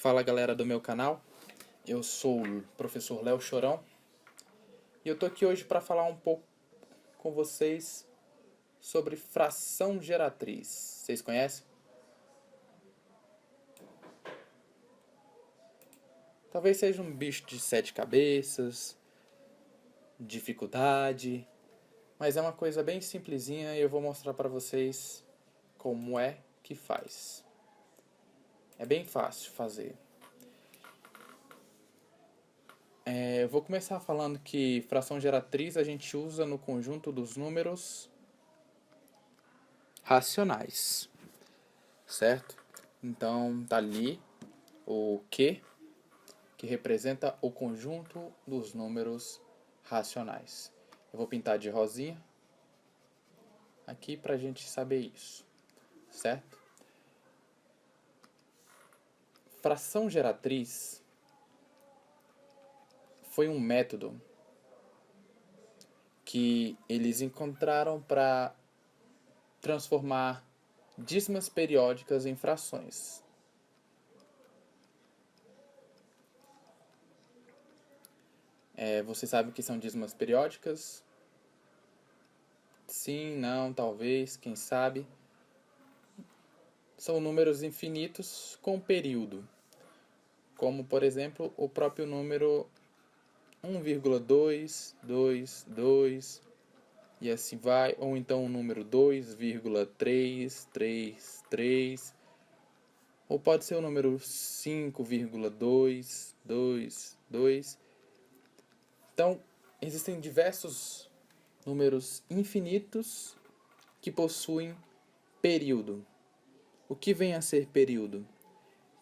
Fala galera do meu canal, eu sou o professor Léo Chorão e eu tô aqui hoje para falar um pouco com vocês sobre fração geratriz. Vocês conhecem? Talvez seja um bicho de 7 cabeças, dificuldade, mas é uma coisa bem simplesinha e eu vou mostrar para vocês como é que faz. É bem fácil fazer. Eu vou começar falando que fração geratriz a gente usa no conjunto dos números racionais, certo? Então tá ali o Q, que representa o conjunto dos números racionais. Eu vou pintar de rosinha aqui pra gente saber isso, certo? Fração geratriz foi um método que eles encontraram para transformar dízimas periódicas em frações. Você sabe o que são dízimas periódicas? Sim, não, talvez, quem sabe. São números infinitos com período, como por exemplo o próprio número 1,222 e assim vai, ou então o número 2,333, ou pode ser o número 5,222. Então, existem diversos números infinitos que possuem período. O que vem a ser período?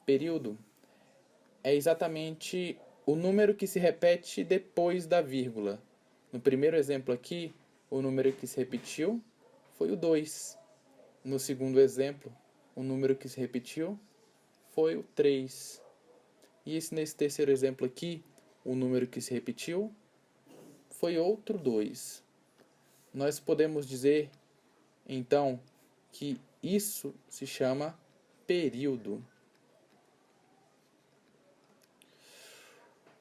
Período é exatamente o número que se repete depois da vírgula. No primeiro exemplo aqui, o número que se repetiu foi o 2. No segundo exemplo, o número que se repetiu foi o 3. E nesse terceiro exemplo aqui, o número que se repetiu foi outro 2. Nós podemos dizer, então, que isso se chama período.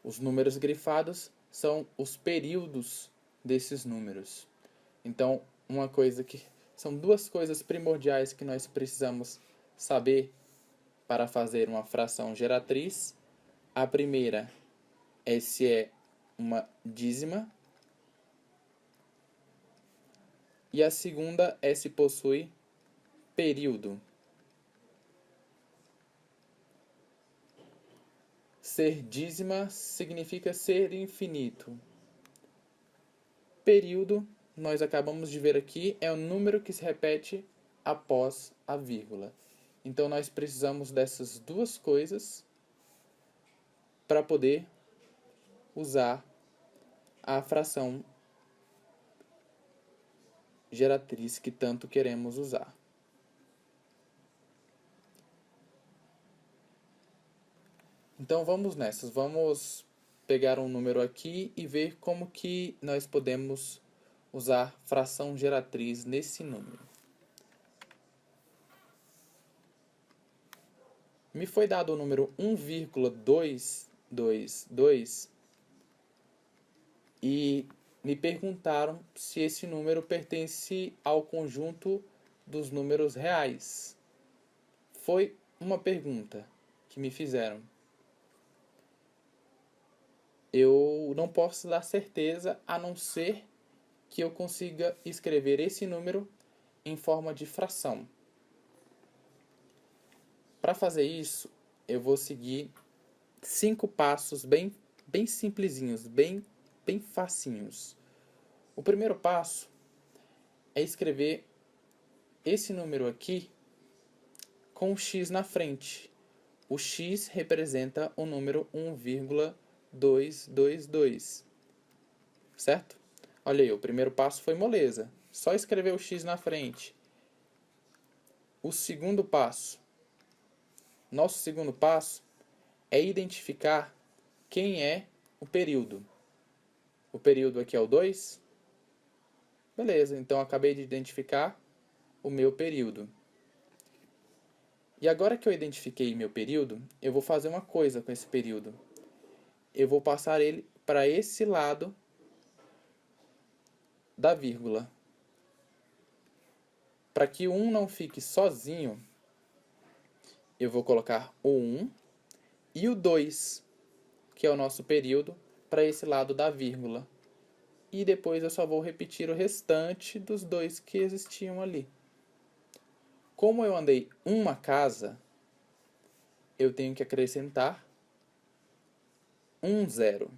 Os números grifados são os períodos desses números. Então, são duas coisas primordiais que nós precisamos saber para fazer uma fração geratriz. A primeira é se é uma dízima. E a segunda é se possui período. Ser dízima significa ser infinito. Período, nós acabamos de ver aqui, é o número que se repete após a vírgula. Então nós precisamos dessas duas coisas para poder usar a fração geratriz que tanto queremos usar. Então vamos nessas, vamos pegar um número aqui e ver como que nós podemos usar fração geratriz nesse número. Me foi dado o número 1,222 e me perguntaram se esse número pertence ao conjunto dos números reais. Foi uma pergunta que me fizeram. Eu não posso dar certeza a não ser que eu consiga escrever esse número em forma de fração. Para fazer isso, eu vou seguir 5 passos bem simplesinhos, bem facinhos. O primeiro passo é escrever esse número aqui com o x na frente. O x representa o número 1,222, certo? Olha aí, o primeiro passo foi moleza, só escrever o x na frente. Nosso segundo passo é identificar quem é o período. O período aqui é o 2? Beleza, então acabei de identificar o meu período. E agora que eu identifiquei meu período, eu vou fazer uma coisa com esse período. Eu vou passar ele para esse lado da vírgula. Para que o 1 não fique sozinho, eu vou colocar o 1 e o 2, que é o nosso período, para esse lado da vírgula. E depois eu só vou repetir o restante dos 2 que existiam ali. Como eu andei uma casa, eu tenho que acrescentar um zero.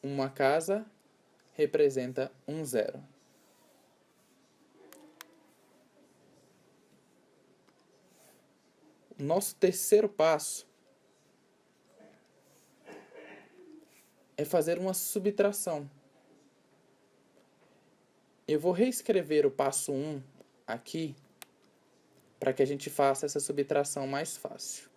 Uma casa representa um zero. Nosso terceiro passo é fazer uma subtração. Eu vou reescrever o passo 1 aqui para que a gente faça essa subtração mais fácil.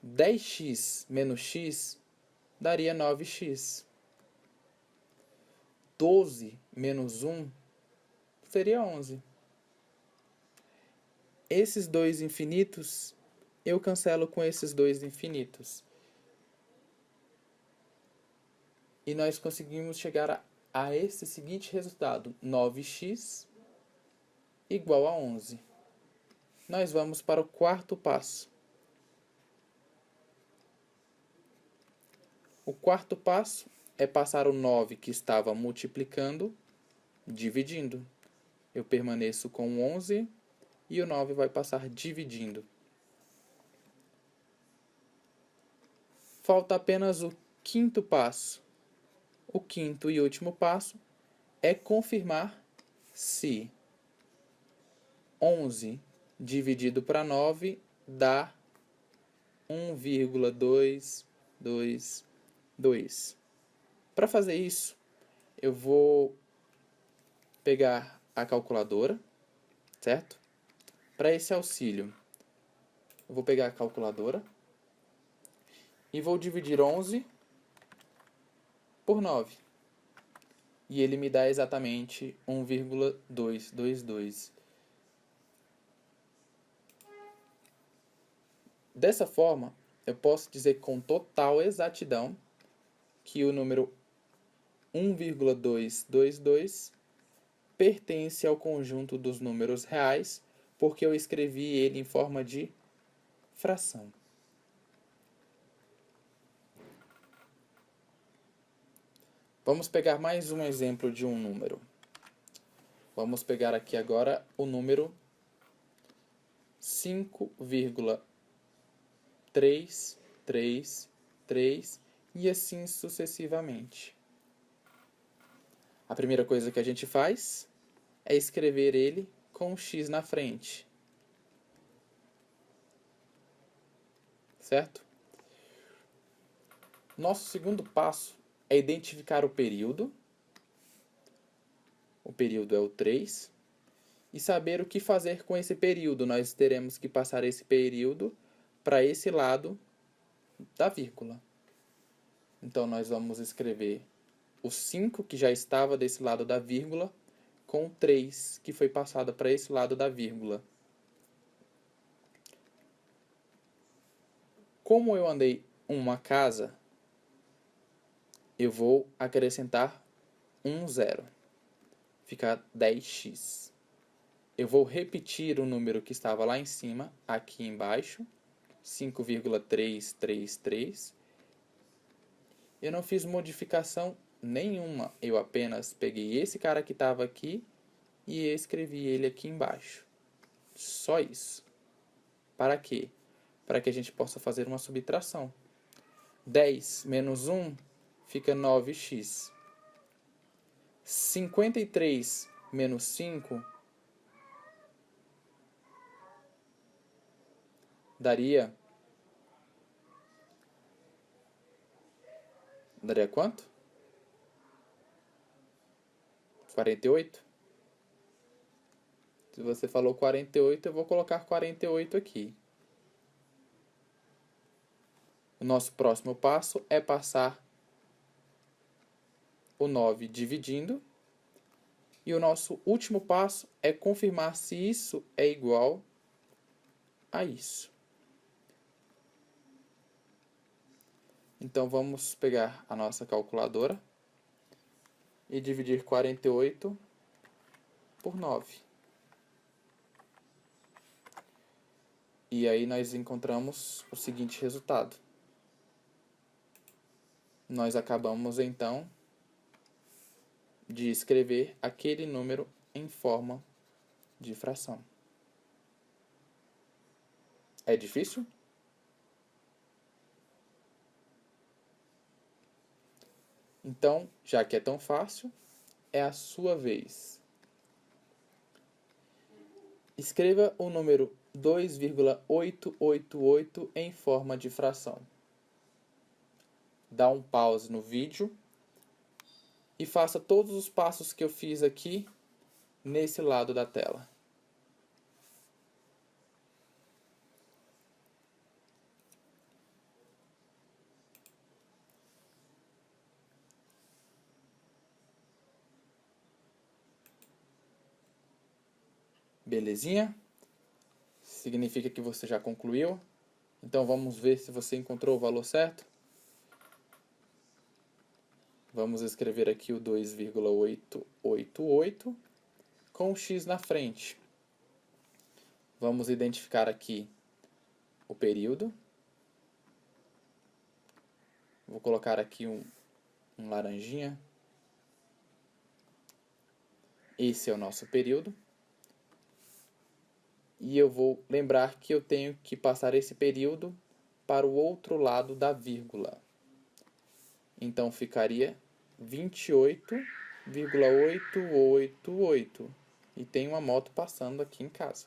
10x menos x daria 9x. 12 menos 1 seria 11. Esses dois infinitos eu cancelo com esses dois infinitos. E nós conseguimos chegar a esse seguinte resultado: 9x igual a 11. Nós vamos para o quarto passo. O quarto passo é passar o 9 que estava multiplicando, dividindo. Eu permaneço com o 11 e o 9 vai passar dividindo. Falta apenas o quinto passo. O quinto e último passo é confirmar se 11 dividido para 9 dá 1,222. Para fazer isso, eu vou pegar a calculadora, certo? Para esse auxílio, eu vou pegar a calculadora e vou dividir 11 por 9. E ele me dá exatamente 1,222. Dessa forma, eu posso dizer com total exatidão que o número 1,222 pertence ao conjunto dos números reais, porque eu escrevi ele em forma de fração. Vamos pegar mais um exemplo de um número. Vamos pegar aqui agora o número 5,333 e assim sucessivamente. A primeira coisa que a gente faz é escrever ele com um x na frente. Certo? Nosso segundo passo é identificar o período. O período é o 3. E saber o que fazer com esse período. Nós teremos que passar esse período para esse lado da vírgula. Então, nós vamos escrever o 5, que já estava desse lado da vírgula, com o 3, que foi passado para esse lado da vírgula. Como eu andei uma casa, eu vou acrescentar um zero. Fica 10x. Eu vou repetir o número que estava lá em cima, aqui embaixo, 5,333. Eu não fiz modificação nenhuma, eu apenas peguei esse cara que estava aqui e escrevi ele aqui embaixo. Só isso. Para quê? Para que a gente possa fazer uma subtração. 10 menos 1 fica 9x. 53 menos 5 daria quanto? 48? Se você falou 48, eu vou colocar 48 aqui. nosso próximo passo é passar o 9 dividindo. E o nosso último passo é confirmar se isso é igual a isso. Então, vamos pegar a nossa calculadora e dividir 48 por 9. E aí nós encontramos o seguinte resultado. Nós acabamos, então, de escrever aquele número em forma de fração. É difícil? Então, já que é tão fácil, é a sua vez. Escreva o número 2,888 em forma de fração. Dá um pause no vídeo e faça todos os passos que eu fiz aqui nesse lado da tela. Belezinha? Significa que você já concluiu. Então vamos ver se você encontrou o valor certo. Vamos escrever aqui o 2,888 com o x na frente. Vamos identificar aqui o período. Vou colocar aqui um laranjinha. Esse é o nosso período. E eu vou lembrar que eu tenho que passar esse período para o outro lado da vírgula. Então ficaria 28,888. E tem uma moto passando aqui em casa.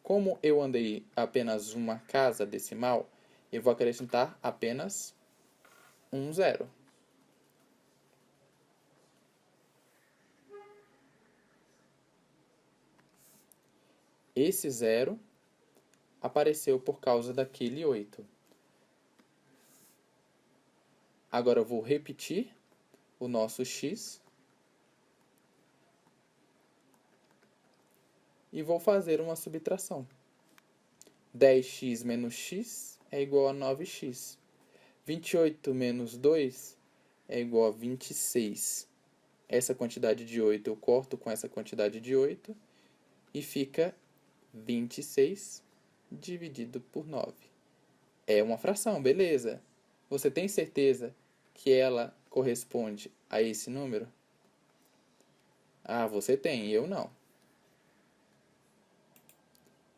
Como eu andei apenas uma casa decimal, eu vou acrescentar apenas um zero. Esse zero apareceu por causa daquele 8. Agora eu vou repetir o nosso x e vou fazer uma subtração. 10x menos x é igual a 9x. 28 menos 2 é igual a 26. Essa quantidade de 8 eu corto com essa quantidade de 8 e fica 26 dividido por 9. É uma fração, beleza? Você tem certeza que ela corresponde a esse número? Ah, você tem, eu não.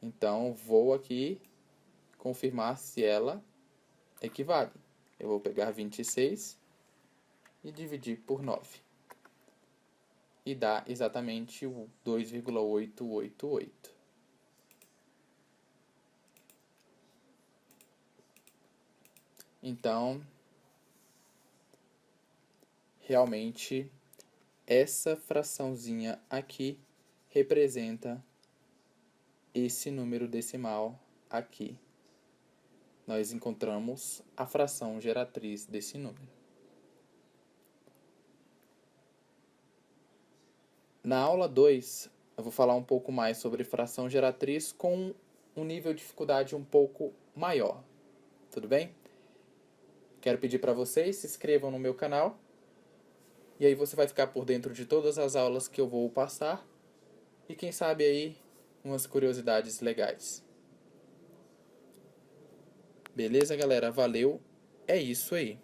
Então, vou aqui confirmar se ela equivale. Eu vou pegar 26 e dividir por 9. E dá exatamente o 2,888. Então, realmente, essa fraçãozinha aqui representa esse número decimal aqui. Nós encontramos a fração geratriz desse número. Na aula 2, eu vou falar um pouco mais sobre fração geratriz com um nível de dificuldade um pouco maior. Tudo bem? Quero pedir para vocês se inscrevam no meu canal. E aí você vai ficar por dentro de todas as aulas que eu vou passar. E quem sabe aí umas curiosidades legais. Beleza, galera? Valeu. É isso aí.